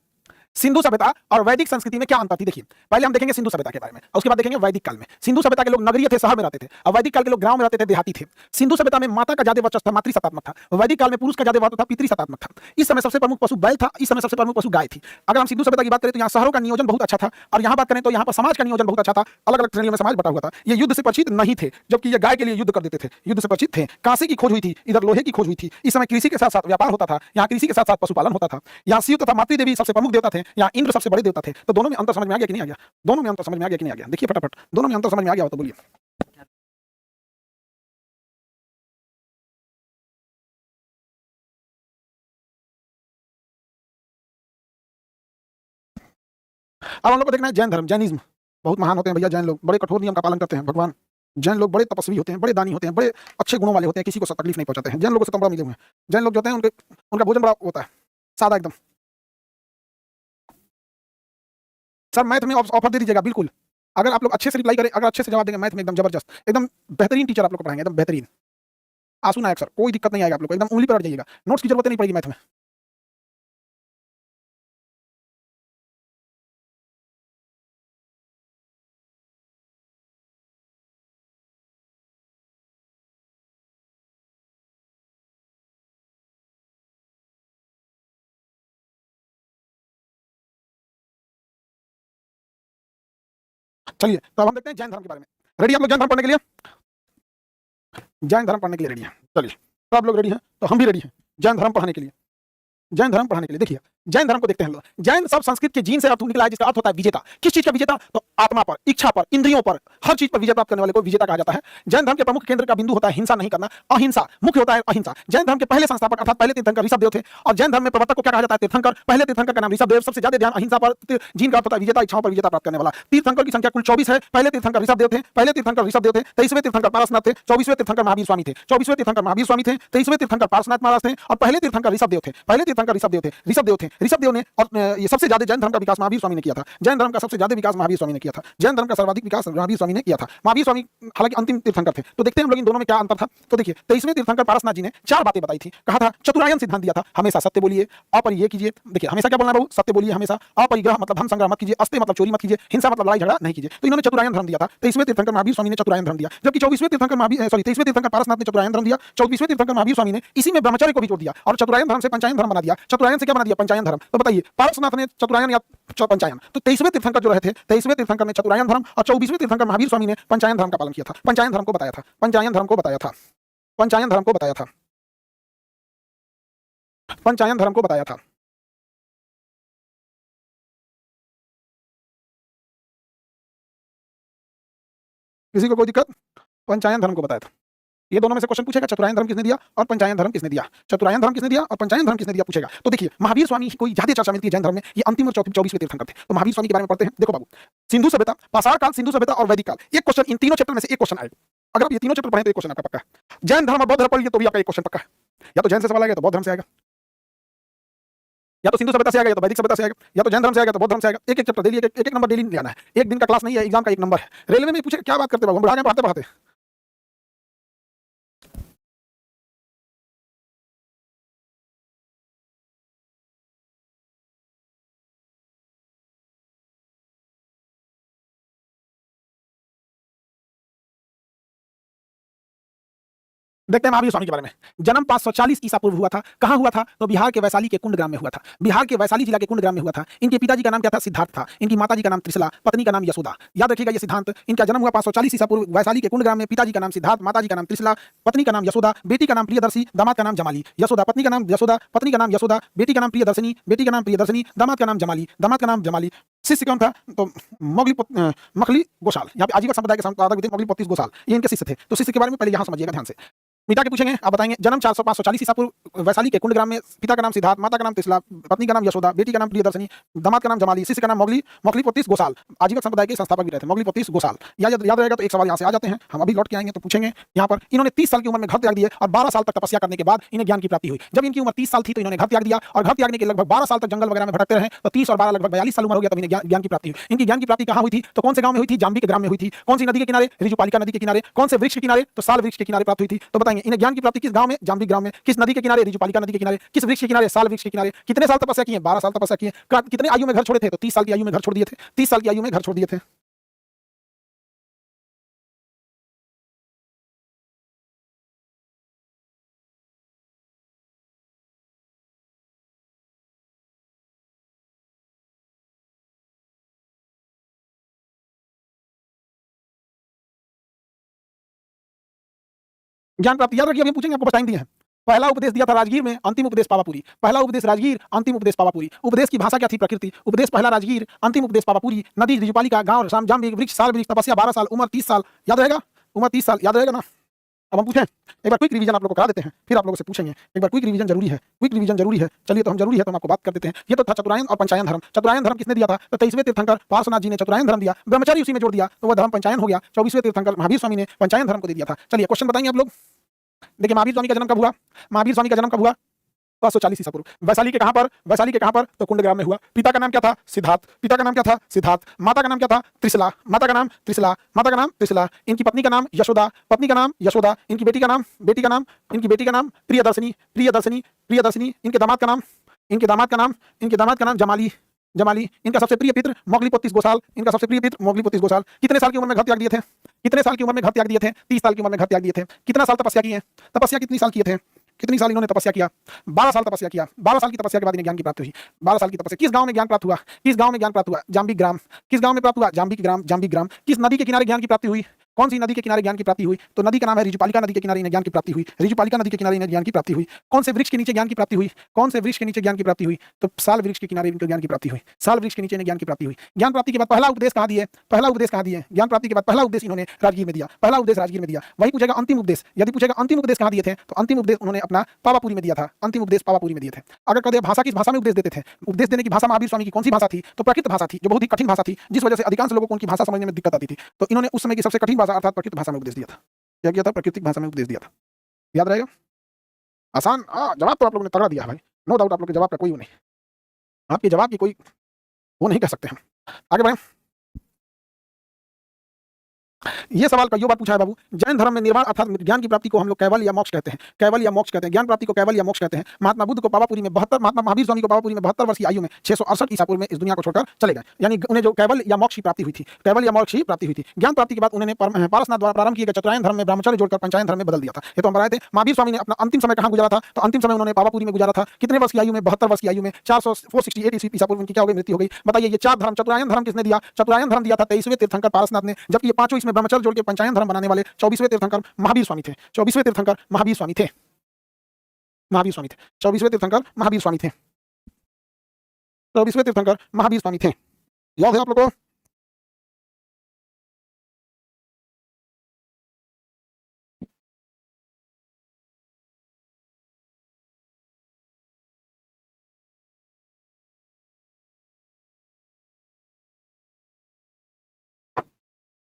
सिंधु सभ्यता और वैदिक संस्कृति में क्या अंतर थी। देखिए पहले हम देखेंगे सिंधु सभ्यता के बारे में और उसके बाद देखेंगे वैदिक काल में। सिंधु सभ्यता के लोग नगरीय थे, शहर में रहते थे, और वैदिक काल के लोग गांव में रहते थे, देहाती थे। सिंधु सभ्यता में माता का ज्यादा वर्चस्व था, मातृसत्तात्मक था। वैदिक काल में पुरुष का ज्यादा वर्चस्व था, पितृसत्तात्मक था। इस समय सबसे प्रमुख पशु बैल था, इस समय सबसे प्रमुख पशु गाय थी। अगर हम सिंधु सभ्यता की बात करें तो यहाँ शहरों का नियोजन बहुत अच्छा था, और यहाँ बात करें तो यहाँ पर समाज का नियोजन बहुत अच्छा था। अलग अलग श्रेणियों में समाज बटा हुआ था। ये युद्ध से परिचित नहीं थे, जबकि ये गाय के लिए युद्ध कर देते थे, युद्ध से परिचित थे। कांसे की खोज हुई थी, इधर लोहे की खोज हुई थी। इस समय कृषि के साथ साथ व्यापार होता था, यहाँ कृषि के साथ साथ पशुपालन होता था। यहाँ शिव तथा मातृ देवी सबसे प्रमुख देवता थे, यहाँ इंद्र सबसे बड़े देवता थे। तो दोनों में अंतर समझ में आ गया कि नहीं आ गया, दोनों में अंतर समझ में आ गया कि नहीं आ गया, देखिए फटाफट दोनों में अंतर समझ में आ गया हो तो बोलिए। अब हम लोग को देखना है जैन धर्म, जैनिज्म। बहुत महान होते हैं भैया जैन लोग, बड़े कठोर नियम का पालन करते हैं भगवान। जैन लोग बड़े तपस्वी होते हैं, बड़े दानी होते हैं, बड़े अच्छे गुणों वाले होते हैं, किसी को तकलीफ नहीं पहुंचाते हैं। जैन लोगों से तो बड़ा मिले हुए हैं। जैन लोग जो होते हैं उनके उनका भोजन बड़ा होता है, सादा एकदम। सर मैथ में ऑफर दे दीजिएगा बिल्कुल, अगर आप लोग अच्छे से रिप्लाई करें, अगर अच्छे से जवाब देंगे मैथ में एकदम जबरदस्त, एकदम बेहतरीन टीचर आप लोग को पढ़ाएंगे, एकदम बेहतरीन। आंसू ना आए सर, कोई दिक्कत नहीं आएगा आप लोग को, एकदम उंगली पर अड़ जाइएगा, नोट्स की जरूरत नहीं पड़ेगी मैथ में। चलिए तो अब हम देखते हैं जैन धर्म के बारे में। रेडी आप लोग जैन धर्म पढ़ने के लिए? जैन धर्म पढ़ने के लिए रेडी है? चलिए तो आप लोग रेडी हैं तो हम भी रेडी हैं जैन धर्म पढ़ने के लिए। जैन धर्म पढ़ने के लिए देखिए जैन धर्म को देखते हैं हम लोग। जैन सब संस्कृत के जीन से अर्थ निकला है जिसका अर्थ होता है विजेता। किस चीज का विजेता? तो आत्मा पर, इच्छा पर, इंद्रियों पर, हर चीज पर विजय प्राप्त करने वाले को विजेता कहा जाता है। जैन धर्म के प्रमुख केंद्र का बिंदु होता है हिंसा नहीं करना, अहिंसा मुख्य होता है अहिंसा। जैन धर्म के पहले संस्थापक अर्थात पहले तीर्थंकर ऋषभदेव थे और जैन धर्म में प्रवर्तक को क्या कहा जाता है? तीर्थंकर। पहले तीर्थंकर का नाम ऋषभदेव। सबसे ज्यादा ध्यान अहिंसा पर, जीन का अर्थ होता है विजेता, इच्छाओं पर विजेता प्राप्त करने वाला। तीर्थंकर की संख्या कुल 24 है। पहले तीर्थंकर ऋषभदेव थे, पहले तीर्थंकर ऋषभदेव थे, 23वें तीर्थंकर पारसनाथ थे, 24वें तीर्थंकर महावीर स्वामी थे, 24वें तीर्थंकर महावीर स्वामी थे, 23वें तीर्थंकर पारसनाथ महाराज थे और पहले तीर्थंकर ऋषभदेव थे। पहले तीर्थंकर ऋषभदेव थे। ऋषभदेव ने और ये सबसे ज्यादा जैन धर्म का विकास महावीर स्वामी ने किया था। जैन धर्म का सबसे ज्यादा विकास महावीर स्वामी ने किया था। जैन धर्म का सर्वाधिक विकास महावीर स्वामी ने किया था। महावीर स्वामी हालांकि अंतिम तीर्थंकर थे। तो देखते हैं हम लोग इन दोनों में क्या अंतर था। तो देखिए 23वें तीर्थंकर पारसनाथ जी ने 4 बातें बताई थी। कहा था चतुरायन सिद्धांत दिया था, हमेशा सत्य बोलिए, अपरिग्रह कीजिए। देखिए हमेशा क्या बोलना है, सत्य बोलिए हमेशा, अपरिग्रह मतलब धन संग्रह मत कीजिए, अस्ते मतलब चोरी मत कीजिए, हिंसा मतलब लड़ाई झगड़ा नहीं कीजिए। तो इन्होंने चतुरायन धर्म दिया था। 23वें तीर्थंकर महावीर स्वामी ने चतुरायन धर्म दिया, जबकि 23वें तीर्थंकर पारसनाथ ने चतुरायन धर्म दिया। 24वें तीर्थंकर महावीर स्वामी ने इसी में ब्रह्मचर्य को भी जोड़ दिया और चतुरायन धर्म से पंचायन धर्म बना दिया। चतुरायन से क्या बना दिया? पंचायन धर्म। तो बताइए पारसनाथ ने चतुरायन या पंचायन? तो 23वें तीर्थंकर जो रहे थे, 23वें तीर्थंकर ने चतुरायन धर्म और 24वें तीर्थंकर महावीर स्वामी ने पंचायन धर्म का पालन किया था। पंचायन धर्म को बताया था, पंचायन धर्म को बताया था, पंचायन धर्म को बताया था, पंचायन धर्म को बताया था। किसी को कोई दिक्कत? पंचायन धर्म को बताया था। ये दोनों में से क्वेश्चन पूछेगा, चतुरायन धर्म किसने दिया और पंचायन धर्म किसने दिया? चतुरायन धर्म किसने दिया और पंचायन धर्म किसने दिया पूछेगा। तो देखिए महावीर स्वामी कोई ज्यादा चर्चा मिलती है जैन धर्म में, ये अंतिम और 24वें तीर्थंकर थे। तो महावीर स्वामी के बारे में पढ़ते हैं। देखो बाबू, सिंधु सभ्यता, पाषाण काल, सिंधु सभ्यता और वैदिक काल, एक क्वेश्चन इन तीनों चैप्टर में से एक क्वेश्चन आएगा। अगर आप ये तीनों चैप्टर पढ़ें तो एक क्वेश्चन आपका पक्का है। जैन धर्म और बौद्ध धर्म पढ़िए तो भी आपका एक क्वेश्चन पक्का है। या तो जैन से सवाल आएगा तो बौद्ध धर्म से आएगा, या तो सिंधु सभ्यता से आएगा या तो वैदिक सभ्यता से आएगा, या तो जैन धर्म से आएगा तो बौद्ध धर्म से आएगा। एक एक चैप्टर डेली, एक एक नंबर डेली लेना है। एक दिन का क्लास नहीं है, एग्जाम का एक नंबर है। रेलवे में पूछे क्या बात करते बाबू, हम बढ़ा के पढ़ाते पढ़ाते। देखते हैं महावीर स्वामी के बारे में। जन्म 540 ईसा पूर्व हुआ था। कहां हुआ था? तो बिहार के वैशाली के कुंड ग्राम में हुआ था। बिहार के वैशाली जिला के कुंड ग्राम में हुआ था। इनके पिताजी का नाम क्या था? सिद्धार्थ था। इनकी माताजी का नाम त्रिशला, पत्नी का नाम यशोदा। याद रखिएगा ये सिद्धांत। इनका जन्म हुआ 540 ईसा पूर्व वैशाली के कुंड ग्राम में। पिताजी का नाम सिद्धार्थ, माताजी का नाम त्रिशला, पत्नी का नाम यशोदा, बेटी का नाम प्रियदर्शी, दामाद का नाम जमाली। यशोदा पत्नी का नाम यशोदा, पत्नी का नाम यशोदा, बेटी का नाम प्रियदर्शनी, बेटी का नाम प्रियदर्शनी, दामाद का नाम जमाली, दामाद का नाम जमाली। शिष्य कौन था? तो मखली गोसाल। यहाँ पे आजीविका संप्रदाय के संपादक मखली 35 गोसाल, ये इनके शिष्य थे। तो शिष्य के बारे में पहले यहाँ समझिएगा ध्यान से। पिता के पूछेंगे, आप बताएंगे। जन्म 540 ईसा पूर्व वैशाली के कुंड ग्राम में। पिता का नाम सिद्धार्थ, माता का नाम त्रिशला, पत्नी का नाम यशोदा, बेटी का नाम प्रियदर्शनी, दामाद का नाम जमाली, शिष्य का नाम मौगली 35 गोसाल। आजीविका संप्रदाय के संस्थापक भी रहे थे मौगली 35 गोसाल। याद रहेगा। तो एक सवाल यहाँ से आ जाते हैं, हम अभी लौट के आएंगे तो पूछेंगे। यहाँ पर इन्होंने 30 साल की उम्र में घर त्याग दिए और 12 साल तक तपस्या करने के बाद इन्हें ज्ञान की प्राप्ति हुई। जब इनकी उम्र 30 साल थी तो इन्होंने घर त्याग दिया और घर त्यागने के लगभग 12 साल तक जंगल वगैरह में भटकते रहे। तो 30 और 12 लगभग 42 साल उम्र हो गया तब इन्हें ज्ञान की प्राप्ति हुई। इनकी ज्ञान की प्राप्ति कहाँ हुई थी? तो कौन से गांव में हुई थी? जाम्बी के ग्राम में हुई थी। कौन सी नदी के किनारे? ऋजुपालिका नदी के किनारे। कौन से वृक्ष के किनारे? तो साल वृक्ष के किनारे प्राप्त हुई थी। तो बताएंगे इन्हें ज्ञान की प्राप्ति किस गांव में? जाम्बी ग्राम में। किस नदी के किनारे? ऋजुपालिका नदी के किनारे। किस वृक्ष के किनारे? साल वृक्ष के किनारे। कितने साल तपस्या किए? 12 साल तपस्या किए। कितने आयु में घर छोड़े थे? तो 30 साल की आयु में घर छोड़ दिए थे। 30 साल की आयु में घर छोड़ दिए थे। ज्ञान प्राप्ति याद रखिए, अभी पूछेंगे, आपको टाइम दिए हैं। पहला उपदेश दिया था राजगीर में, अंतिम उपदेश पावापुरी। पहला उपदेश राजगीर, अंतिम उपदेश पावापुरी। उपदेश की भाषा क्या थी? प्रकृति। उपदेश पहला राजगीर, अंतिम उपदेश पावापुरी। नदी ऋजुपालिका, गांव जाम्बी, वृक्ष साल वृक्ष, तपस्या 12 साल, उम्र 30 साल। याद रहेगा? उम्र 30 साल याद रहेगा ना? अब हम पूछें, एक बार क्विक रिवीजन आप लोगों को करा देते हैं, फिर आप लोगों से पूछेंगे। एक बार क्विक रिवीजन जरूरी है, क्विक रिवीजन जरूरी है। चलिए तो हम जरूरी है तो हम आपको बात कर देते हैं। ये तो था चतुरायन और पंचायन धर्म। चतुरायन धर्म किसने दिया था? तो 23वें तीर्थंकर पार्श्वनाथ जी ने चतुरायन धर्म दिया, ब्रह्मचारी उसी में जोड़ दिया तो वह धर्म पंचायन हो गया। 24वें तीर्थंकर महावीर स्वामी ने पंचायन धर्म को दे दिया था। चलिए क्वेश्चन बताएंगे आप लोग। देखिए महावीर स्वामी का जन्म कब हुआ? महावीर स्वामी का जन्म कब हुआ? 540 ईसा पूर्व। वैशाली के कहां पर? वैशाली के कहां पर? तो कुंड ग्राम में हुआ। पिता का नाम क्या था? सिद्धार्थ। पिता का नाम क्या था? सिद्धार्थ। माता का नाम क्या था? त्रिशला। माता का नाम त्रिशला, माता का नाम त्रिशला। इनकी पत्नी का नाम यशोदा, पत्नी का नाम यशोदा। इनकी बेटी का नाम इनकी बेटी का नाम प्रियदर्शनी, प्रियदर्शनी, प्रियदर्शनी। इनके दामाद का नाम जमाली, जमाली। इनका सबसे प्रिय पित्र मौगली 35 गोसाल, इनका सबसे प्रिय पित्र मौगली 35 गोसाल। कितने साल की उम्र में घर त्याग दिए थे? कितने साल की उम्र में घर त्याग दिए थे? 30 साल की उम्र में घर त्याग दिए थे। कितना साल तपस्या किए? तपस्या कितनी साल किए थे? कितनी साल इन्होंने तपस्या किया? 12 साल तपस्या किया। 12 साल की तपस्या के बाद इन्हें ज्ञान की प्राप्ति हुई। 12 साल की तपस्या। किस गांव में ज्ञान प्राप्त हुआ? किस गांव में ज्ञान प्राप्त हुआ? जाम्बी ग्राम। किस गांव में प्राप्त हुआ? जाम्बी ग्राम। जाम्बी ग्राम। किस नदी के किनारे ज्ञान की प्राप्ति हुई? कौन सी नदी के किनारे ज्ञान की प्राप्ति हुई? तो नदी का नाम है ऋजुपालिका नदी के किनारे इन्हें ज्ञान की प्राप्ति हुई। ऋजुपालिका नदी के किनारे इन्हें ज्ञान की प्राप्ति हुई। कौन से वृक्ष के नीचे ज्ञान की प्राप्ति हुई? कौन से वृक्ष के नीचे ज्ञान की प्राप्ति हुई? तो साल वृक्ष के किनारे इनको ज्ञान की प्राप्ति हुई। साल वृक्ष के नीचे इन्हें ज्ञान की प्राप्ति हुई। ज्ञान प्राप्ति के बाद पहला उपदेश कहाँ दिए? पहला उपदेश कहाँ दिए? ज्ञान प्राप्ति के बाद पहला उपदेश इन्होंने राजगीर में दिया। पहला उपदेश राजगीर में दिया। वही पूछेगा अंतिम उपदेश। यदि पूछेगा अंतिम उपदेश कहाँ दिए थे, तो अंतिम उपदेश उन्होंने अपना पावापुरी में दिया था। अंतिम उपदेश पावापुरी में दिए थे। अगर कह दे भाषा किस भाषा में उपदेश देते थे, उपदेश देने की भाषा महावीर स्वामी की कौन सी भाषा थी? तो प्राकृत भाषा थी, जो बहुत ही कठिन भाषा थी, जिस वजह से अधिकांश लोगों को उनकी भाषा समझने में दिक्कत आती थी। तो इन्होंने उस समय की सबसे कठिन भाषा अर्थात प्राकृत भाषा में उपदेश दिया था। क्या किया था? प्राकृतिक भाषा में उपदेश दिया था। याद रहेगा? आसान। जवाब तो आप लोगों ने तगड़ा दिया भाई, नो डाउट। आप लोग के जवाब का कोई वो नहीं, आपके जवाब की कोई वो नहीं कह सकते हम। आगे बढ़ें। ये सवाल कईयों बार पूछा है बाबू। जैन धर्म में निर्वाण अर्थात ज्ञान की प्राप्ति को हम लोग कैवल या मोक्ष कहते हैं। कैवल या मोक्ष कहते हैं। ज्ञान प्राप्ति को कैवल या मोक्ष कहते हैं। महात्मा बुद्ध को पावापुरी में 72, महात्मा महावीर स्वामी को पावापुरी में 72 वर्ष की आयु में 668 ईसा पूर्व में इस दुनिया को छोड़कर चले गए। यानी उन्हें जो कैवल या मोक्ष की प्राप्ति हुई थी, कैवल या मोक्ष की प्राप्ति हुई थी। ज्ञान प्राप्ति के बाद उन्होंने पारसनाथ द्वारा प्रारंभ किए गए चतुरायन धर्म में ब्रह्मचर्य जोड़कर पंचायन धर्म में बदल दिया था। ये तो हम बताए थे। महावीर स्वामी ने अपना अंतिम समय कहाँ गुजारा था? तो अंतिम समय उन्होंने पावापुरी में गुजारा था। कितने वर्ष की आयु में? 72 वर्ष की आयु में। 468 ईसा पूर्व उनकी क्या हो गई? मृत्यु हो गई। बताइए ये चार धर्म, चतुरायन धर्म किसने दिया? चतुरायन धर्म दिया था 23वें तीर्थंकर पारसनाथ ने, जबकि ये पांचों इसमें ब्रह्मचर्य जोड़ के पंचायन धर्म बनाने वाले 24वें तीर्थंकर महावीर स्वामी थे। 24वें तीर्थंकर महावीर स्वामी थे। महावीर स्वामी थे। 24वें तीर्थंकर महावीर स्वामी थे। 24वें तीर्थंकर महावीर स्वामी थे। याद है आप लोगों को?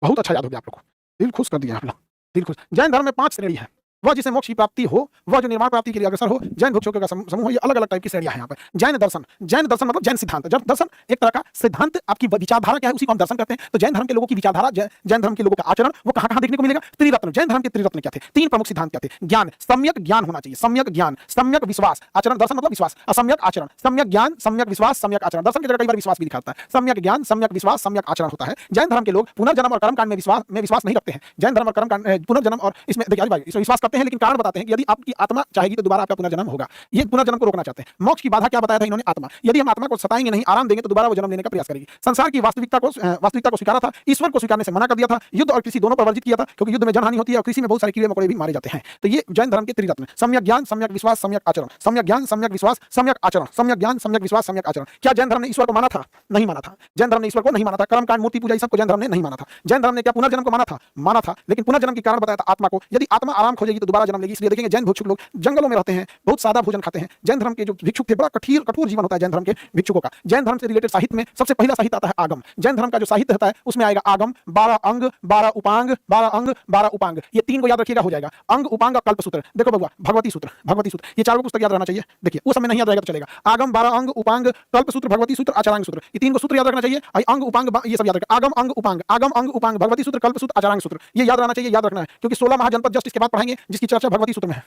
बहुत अच्छा याद हो गया आप लोग को। दिल खुश कर दिया आप लोग, दिल खुश। जैन धर्म में 5 श्रेणी है। वह जिसे मोक्ष की प्राप्ति हो, वह जो निर्वाण प्राप्ति के लिए अग्रसर हो, जैन भिक्षुकों का समूह। ये अलग अलग टाइप की श्रेणियां हैं यहाँ पर। जैन दर्शन। जैन दर्शन मतलब जैन सिद्धांत। जब दर्शन एक तरह का सिद्धांत, आपकी विचारधारा क्या है उसी को हम दर्शन कहते हैं। तो जैन धर्म के लोगों की विचारधारा, जैन धर्म के लोगों का आचरण, वो कहाँ कहाँ देखने को मिलेगा? त्रिरत्न। जैन धर्म के त्रिरत्न क्या थे? 3 प्रमुख सिद्धांत क्या थे? ज्ञान, सम्यक ज्ञान होना चाहिए। सम्यक ज्ञान, सम्यक विश्वास। आचरण, दर्शन मतलब विश्वास, असम्यक आचरण। सम्यक ज्ञान, सम्यक विश्वास, सम्यक आचरण। दर्शन की जगह कई बार विश्वास भी दिखाता है। सम्यक ज्ञान, सम्यक विश्वास, सम्यक आचरण होता है। जैन धर्म के लोग पुनर्जन्म और कर्मकांड में विश्वास नहीं रखते हैं। जैन धर्म और कर्मकांड, पुनर्जन्म और इसमें देखिए भाई, इसमें विश्वास करते हैं, लेकिन कारण बताते हैं कि यदि आपकी आत्मा चाहेगी तो दोबारा आपका पुनर्जन्म होगा। ये पुनर्जन्म को रोकना चाहते हैं। मोक्ष की बाधा क्या बताया था इन्होंने? आत्मा। यदि हम आत्मा को सताएंगे नहीं, आराम देंगे, तो दोबारा वो जन्म लेने का प्रयास करेगी। संसार की वास्तविकता को स्वीकारा था, ईश्वर को स्वीकारने से मना कर दिया था, युद्ध और कृषि दोनों पर वर्जित किया था, क्योंकि युद्ध में जनहानि होती है और कृषि में बहुत सारे कीड़े मकोड़े भी मारे जाते हैं। तो ये जैन धर्म के त्रिरत्न। सम्यक ज्ञान, सम्यक विश्वास, सम्यक आचरण। सम्यक ज्ञान, सम्यक विश्वास, सम्यक आचरण। सम्यक ज्ञान, सम्यक विश्वास, सम्यक आचरण। क्या जैन धर्म ने ईश्वर को माना था? नहीं माना था। जैन धर्म ने ईश्वर को नहीं माना था। कर्मकांड, मूर्ति पूजा, सबको जैन धर्म ने नहीं माना था। जैन धर्म ने क्या पुनर्जन्म को माना था? माना था, लेकिन पुनर्जन्म के कारण बताया था आत्मा को। यदि आत्मा आराम खोजेगी तो दोबारा जन्म लेगी। इसलिए देखेंगे जैन भिक्षुक लोग जंगलों में रहते हैं, बहुत सादा भोजन खाते हैं। जैन धर्म के जो भिक्षुक थे, बड़ा कठोर जीवन होता है जैन धर्म के भिक्षुकों का। जैन धर्म से रिलेटेड साहित्य में सबसे पहला साहित्य आता है आगम। जैन धर्म का जो साहित्य होता है उसमें आएगा आगम, 12 अंग, 12 उपांग, 12 अंग, 12 उपांग। ये 3 को याद रखिएगा, हो जाएगा। अंग, उपांग, कल्पसूत्र। देखो बबुआ, भगवती सूत्र, भगवती सूत्र, ये 4 पुस्तक याद रहना चाहिए। देखिए उस समय नहीं याद रहेगा तो चलेगा। आगम, 12 अंग, उपांग, कल्पसूत्र, भगवती सूत्र, आचारांग सूत्र, ये 3 को सूत्र याद रखना चाहिए। अंग, उपांग, ये सब याद रखना। आगम, अंग, उपांग, आगम, अंग, उपांग, भगवती सूत्र, कल्पसूत्र, आचारांग सूत्र, ये याद रहना चाहिए, याद रखना है। क्योंकि 16 महाजनपद जस्ट इसके बाद पढ़ाएंगे, जिसकी चर्चा भगवती सूत्र में है।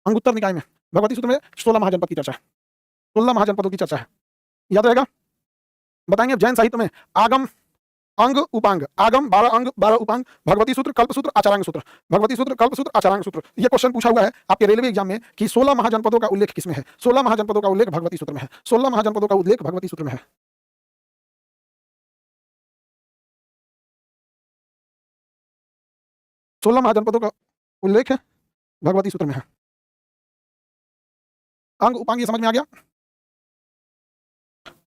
अंगुत्तर निकाय में भगवती सूत्र में 16 महाजनपद की चर्चा है। 16 महाजनपदों की चर्चा है, याद रहेगा। बताएंगे जैन साहित्य में आगम, अंग, उपांग। आगम, 12 अंग, 12 उपांग, भगवती सूत्र, कल्पसूत्र, आचारांग सूत्र। भगवती सूत्र, कल्पसूत्र, आचारांग सूत्र। ये क्वेश्चन पूछा हुआ है आपके रेलवे एग्जाम में कि 16 महाजनपदों का उल्लेख किसमें है? 16 महाजनपदों का उल्लेख भगवती सूत्र में है। 16 महाजनपदों का उल्लेख भगवती सूत्र में है। 16 महाजनपदों का उल्लेख भगवती सूत्र में है। अंग, उपांग, ये समझ में आ गया।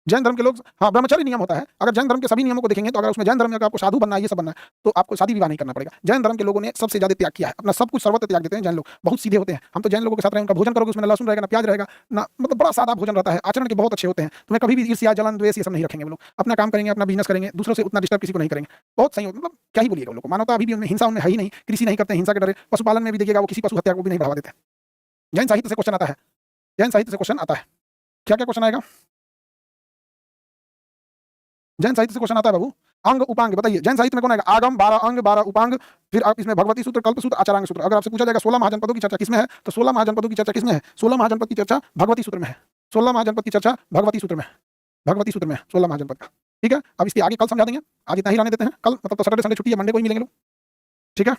जैन धर्म के लोग, हाँ, ब्रह्मचर्य नियम होता है। अगर जैन धर्म के सभी नियमों को देखेंगे तो अगर उसमें जैन धर्म में आपको साधु बनना है, ये सब बनना है, तो आपको शादी विवाह नहीं करना पड़ेगा। जैन धर्म के लोगों ने सबसे ज्यादा त्याग किया है, अपना सब कुछ सर्वत्र त्याग देते हैं। जैन लोग बहुत सीधे होते हैं। हम तो जैन लोगों के साथ रहे, उनका भोजन करोगे उसमें ना लहसुन रहेगा ना प्याज रहेगा ना, मतलब बड़ा सादा भोजन रहता है। आचरण के बहुत अच्छे होते हैं। तुम्हें कभी भी ईर्ष्या, जलन, द्वेष ये सब नहीं रखेंगे वो लोग। अपना काम करेंगे, अपना बिजनेस करेंगे, दूसरों से उतना डिस्टर्ब किसी को नहीं करेंगे। बहुत सही, मतलब क्या ही बोलिएगा, लोग मानवता अभी भी उनमें, हिंसा उनमें है ही नहीं। कृषि नहीं करते हैं हिंसा के डरे। पशुपालन में भी देखिएगा वो किसी पशु हत्या को भी नहीं बढ़ावा देते हैं। जैन साहित्य से क्वेश्चन आता है, जैन साहित्य से क्वेश्चन आता है। क्या क्या क्वेश्चन आएगा? जैन साहित्य से क्वेश्चन आता है बाबू। अंग, उपांग, बताइए जैन साहित्य में कौन आएगा? आगम, 12 अंग, 12 उपांग, फिर आप इसमें भगवती सूत्र, कल्पसूत्र, आचारांग सूत्र। अगर आपसे पूछा जाएगा 16 महाजनपदों की चर्चा किसमें है, तो 16 महाजनपदों की चर्चा किसमें है? 16 महाजनपद की चर्चा भगवती सूत्र में है। 16 महाजनपद की चर्चा भगवती सूत्र में है। भगवती सूत्र में 16 महाजनपद का। ठीक है, अब इसके आगे कल समझा देंगे। आज इतना ही रहने देते हैं। कल मतलब तो सैटरडे संडे छुट्टी है, मंडे को ही मिलेंगे लोग। ठीक है।